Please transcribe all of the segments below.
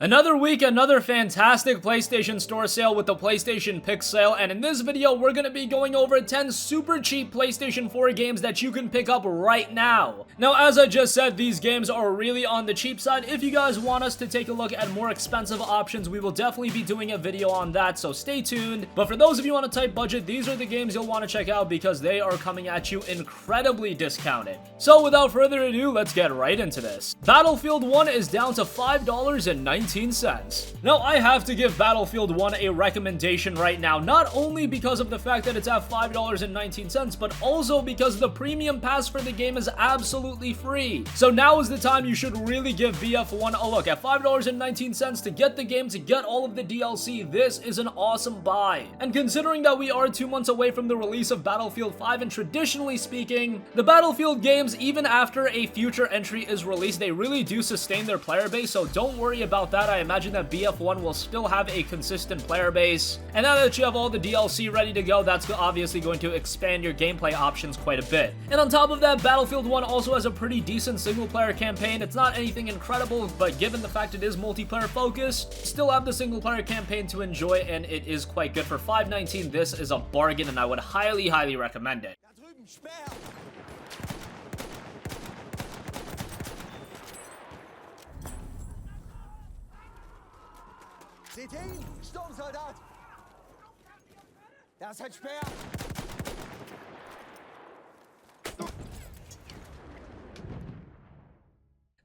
Another week, another fantastic PlayStation Store sale with the PlayStation Pick sale, and in this video, we're gonna be going over 10 super cheap PlayStation 4 games that you can pick up right now. Now, as I just said, these games are really on the cheap side. If you guys want us to take a look at more expensive options, we will definitely be doing a video on that, so stay tuned. But for those of you on a tight budget, these are the games you'll want to check out because they are coming at you incredibly discounted. So without further ado, let's get right into this. Battlefield 1 is down to $5.19. Now, I have to give Battlefield 1 a recommendation right now, not only because of the fact that it's at $5.19, but also because the premium pass for the game is absolutely free. So now is the time you should really give BF1 a look. At $5.19 to get the game, to get all of the DLC, this is an awesome buy. And considering that we are 2 months away from the release of Battlefield 5, and traditionally speaking, the Battlefield games, even after a future entry is released, they really do sustain their player base, so don't worry about that. I imagine that BF1 will still have a consistent player base, and now that you have all the DLC ready to go, that's obviously going to expand your gameplay options quite a bit. And on top of that, Battlefield 1 also has a pretty decent single player campaign. It's not anything incredible, but given the fact it is multiplayer focused, still have the single player campaign to enjoy, and it is quite good. For $5.19, this is a bargain, and I would highly recommend it. Seht ihr ihn? Sturmsoldat! Das hat Speer!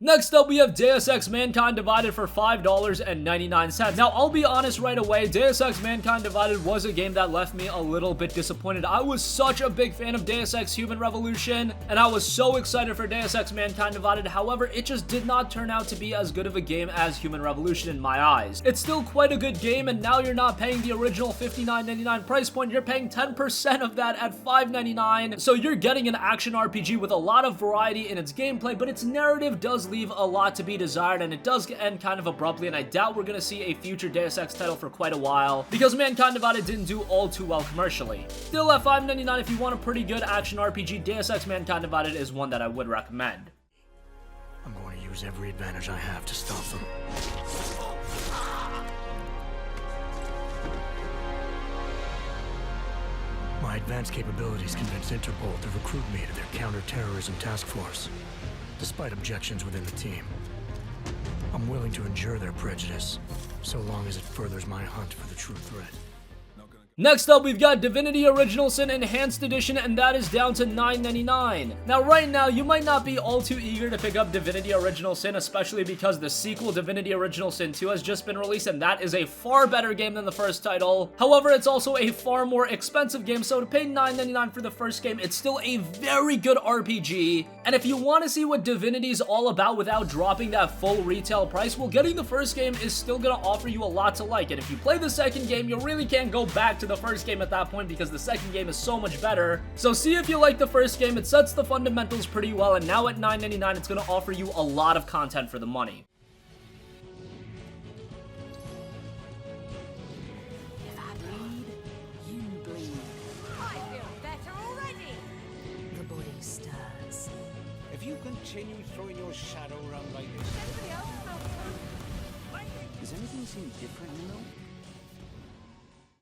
Next up, we have Deus Ex Mankind Divided for $5.99. Now, I'll be honest right away, Deus Ex Mankind Divided was a game that left me a little bit disappointed. I was such a big fan of Deus Ex Human Revolution, and I was so excited for Deus Ex Mankind Divided. However, it just did not turn out to be as good of a game as Human Revolution in my eyes. It's still quite a good game, and now you're not paying the original $59.99 price point. You're paying 10% of that at $5.99. So you're getting an action RPG with a lot of variety in its gameplay, but its narrative does leave a lot to be desired, and it does end kind of abruptly, and I doubt we're gonna see a future Deus Ex title for quite a while because Mankind Divided didn't do all too well commercially. Still, at $5.99, if you want a pretty good action RPG, Deus Ex Mankind Divided is one that I would recommend. I'm going to use every advantage I have to stop them. My advanced capabilities convinced Interpol to recruit me to their counter-terrorism task force, despite objections within the team. I'm willing to endure their prejudice, so long as it furthers my hunt for the true threat. Next up, we've got Divinity Original Sin Enhanced Edition, and that is down to $9.99. Now, right now, you might not be all too eager to pick up Divinity Original Sin, especially because the sequel, Divinity Original Sin 2, has just been released, and that is a far better game than the first title. However, it's also a far more expensive game, so to pay $9.99 for the first game, it's still a very good RPG. And if you want to see what Divinity is all about without dropping that full retail price, well, getting the first game is still going to offer you a lot to like. And if you play the second game, you really can't go back to the first game at that point because the second game is so much better. So see if you like the first game. It sets the fundamentals pretty well, and now at $9.99, it's going to offer you a lot of content for the money. If I bleed, you bleed. I feel better already. The body stirs. If you continue throwing your shadow around like this... Anybody else know? Does anything seem different, you know?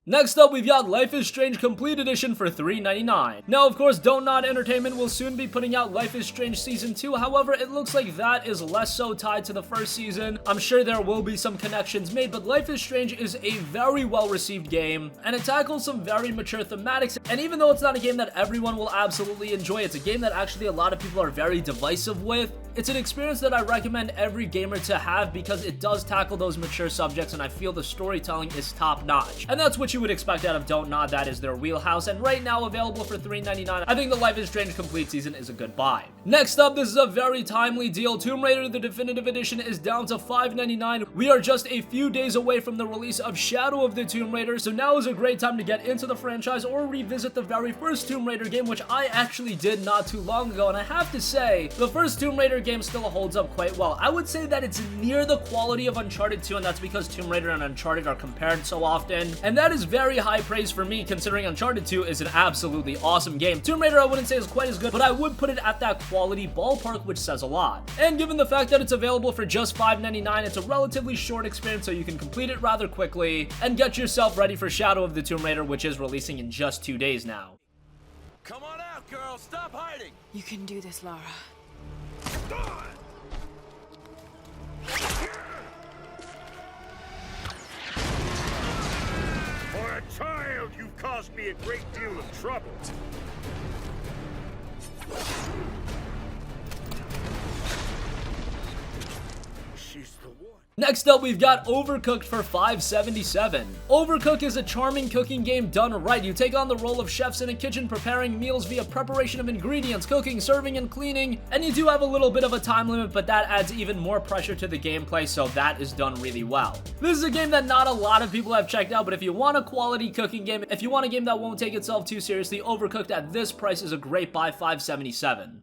Next up, we've got Life is Strange Complete Edition for $3.99. Now, of course, Don't Nod Entertainment will soon be putting out Life is Strange Season 2, however, it looks like that is less so tied to the first season. I'm sure there will be some connections made, but Life is Strange is a very well-received game, and it tackles some very mature thematics, and even though it's not a game that everyone will absolutely enjoy, it's a game that actually a lot of people are very divisive with. It's an experience that I recommend every gamer to have because it does tackle those mature subjects, and I feel the storytelling is top-notch. And that's what you would expect out of Don't Nod. That is their wheelhouse, and right now available for $3.99. I think the Life is Strange Complete Season is a good buy. Next up, this is a very timely deal. Tomb Raider the Definitive Edition is down to $5.99. We are just a few days away from the release of Shadow of the Tomb Raider, so now is a great time to get into the franchise or revisit the very first Tomb Raider game, which I actually did not too long ago, and I have to say, the first Tomb Raider game still holds up quite well. I would say that it's near the quality of Uncharted 2, and that's because Tomb Raider and Uncharted are compared so often, and that is is very high praise for me considering Uncharted 2 is an absolutely awesome game. Tomb Raider I wouldn't say is quite as good, but I would put it at that quality ballpark, which says a lot. And given the fact that it's available for just $5.99, it's a relatively short experience, so you can complete it rather quickly and get yourself ready for Shadow of the Tomb Raider, which is releasing in just 2 days now. Come on out, girl. Stop hiding. You can do this, Lara. For a child, you've caused me a great deal of trouble. She's the one. Next up, we've got Overcooked for $5.77. Overcooked is a charming cooking game done right. You take on the role of chefs in a kitchen, preparing meals via preparation of ingredients, cooking, serving, and cleaning. And you do have a little bit of a time limit, but that adds even more pressure to the gameplay, so that is done really well. This is a game that not a lot of people have checked out, but if you want a quality cooking game, if you want a game that won't take itself too seriously, Overcooked at this price is a great buy, $5.77.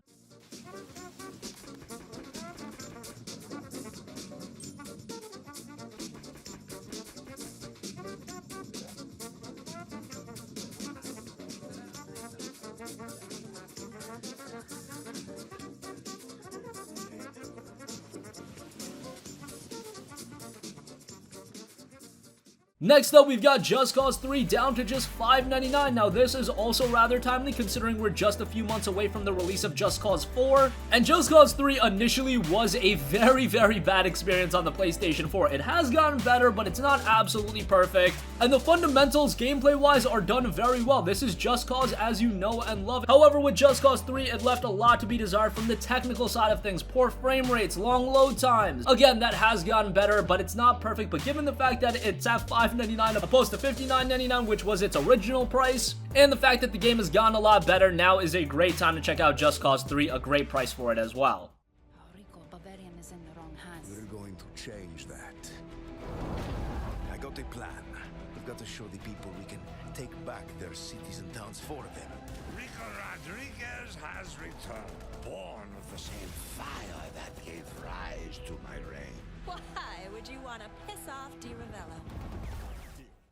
Next up, we've got Just Cause 3 down to just $5.99. Now, this is also rather timely considering we're just a few months away from the release of Just Cause 4. And Just Cause 3 initially was a very bad experience on the PlayStation 4. It has gotten better, but it's not absolutely perfect. And the fundamentals, gameplay-wise, are done very well. This is Just Cause as you know and love. However, with Just Cause 3, it left a lot to be desired from the technical side of things. Poor frame rates, long load times. Again, that has gotten better, but it's not perfect. But given the fact that it's at $5.99 opposed to $59.99, which was its original price, and the fact that the game has gotten a lot better, now is a great time to check out Just Cause 3, a great price for it as well. Bavarian is in the wrong hands. We're going to change that. I got a plan. We've got to show the people we can take back their cities and towns for them. Rico Rodriguez has returned, born of the same fire that gave rise to my reign. Why would you want to piss off Di Ravello?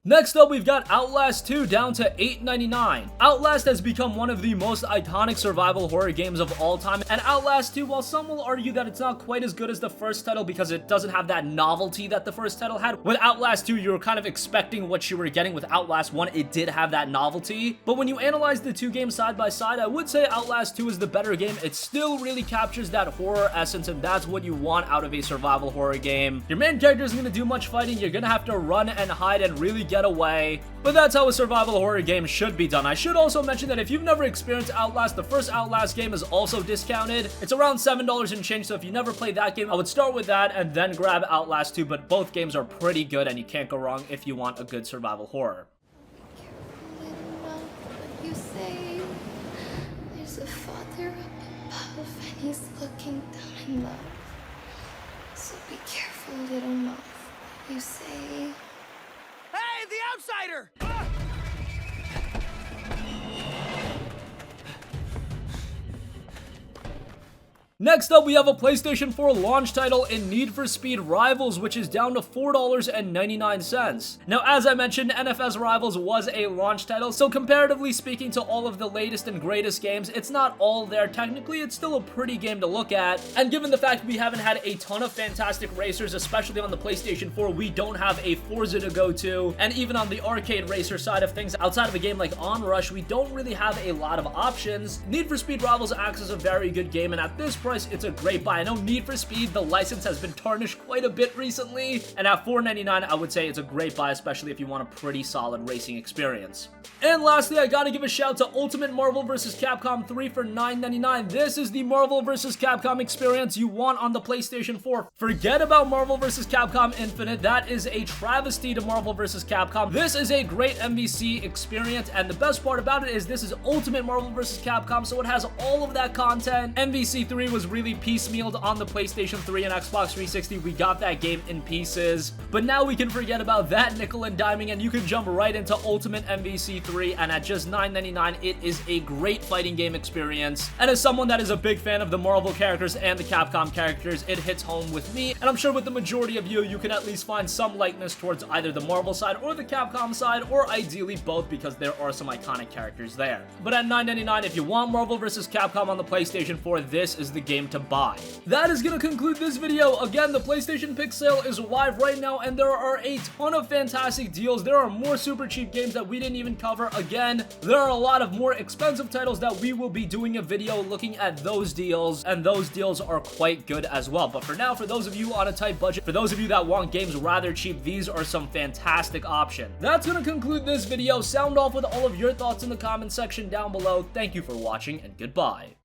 Next up, we've got Outlast 2 down to $8.99. Outlast has become one of the most iconic survival horror games of all time, and Outlast 2, while some will argue that it's not quite as good as the first title because it doesn't have that novelty that the first title had, with Outlast 2, you were kind of expecting what you were getting. With Outlast 1, it did have that novelty, but when you analyze the two games side by side, I would say Outlast 2 is the better game. It still really captures that horror essence, and that's what you want out of a survival horror game. Your main character isn't going to do much fighting. You're going to have to run and hide and really get away, but that's how a survival horror game should be done. I should also mention that if you've never experienced Outlast, the first Outlast game is also discounted. It's around $7 and change, so if you never played that game, I would start with that and then grab Outlast 2, but both games are pretty good and you can't go wrong if you want a good survival horror. You say there's a father up above and he's looking down in love. So be careful, little moth. You say. Hey, the outsider! Next up, we have a PlayStation 4 launch title in Need for Speed Rivals, which is down to $4.99. Now, as I mentioned, NFS Rivals was a launch title, so comparatively speaking to all of the latest and greatest games, it's not all there. Technically, it's still a pretty game to look at, and given the fact we haven't had a ton of fantastic racers, especially on the PlayStation 4, we don't have a Forza to go to, and even on the arcade racer side of things, outside of a game like Onrush, we don't really have a lot of options. Need for Speed Rivals acts as a very good game, and at this price, it's a great buy. I know Need for Speed, the license has been tarnished quite a bit recently, and at $4.99, I would say it's a great buy, especially if you want a pretty solid racing experience. And lastly, I gotta give a shout to Ultimate Marvel vs. Capcom 3 for $9.99. This is the Marvel vs. Capcom experience you want on the PlayStation 4. Forget about Marvel vs. Capcom Infinite. That is a travesty to Marvel vs. Capcom. This is a great MVC experience, and the best part about it is this is Ultimate Marvel vs. Capcom, so it has all of that content. MVC 3, was really piecemealed on the PlayStation 3 and Xbox 360. We got that game in pieces. But now we can forget about that nickel and diming, and you can jump right into Ultimate MVC3, and at just $9.99, it is a great fighting game experience. And as someone that is a big fan of the Marvel characters and the Capcom characters, it hits home with me, and I'm sure with the majority of you, you can at least find some likeness towards either the Marvel side or the Capcom side, or ideally both, because there are some iconic characters there. But at $9.99, if you want Marvel vs. Capcom on the PlayStation 4, this is the game to buy. That is gonna conclude this video. Again, the PlayStation Pick sale is live right now, and there are a ton of fantastic deals. There are more super cheap games that we didn't even cover. Again, there are a lot of more expensive titles that we will be doing a video looking at those deals, and those deals are quite good as well. But for now, for those of you on a tight budget, for those of you that want games rather cheap, these are some fantastic options. That's gonna conclude this video. Sound off with all of your thoughts in the comment section down below. Thank you for watching, and goodbye.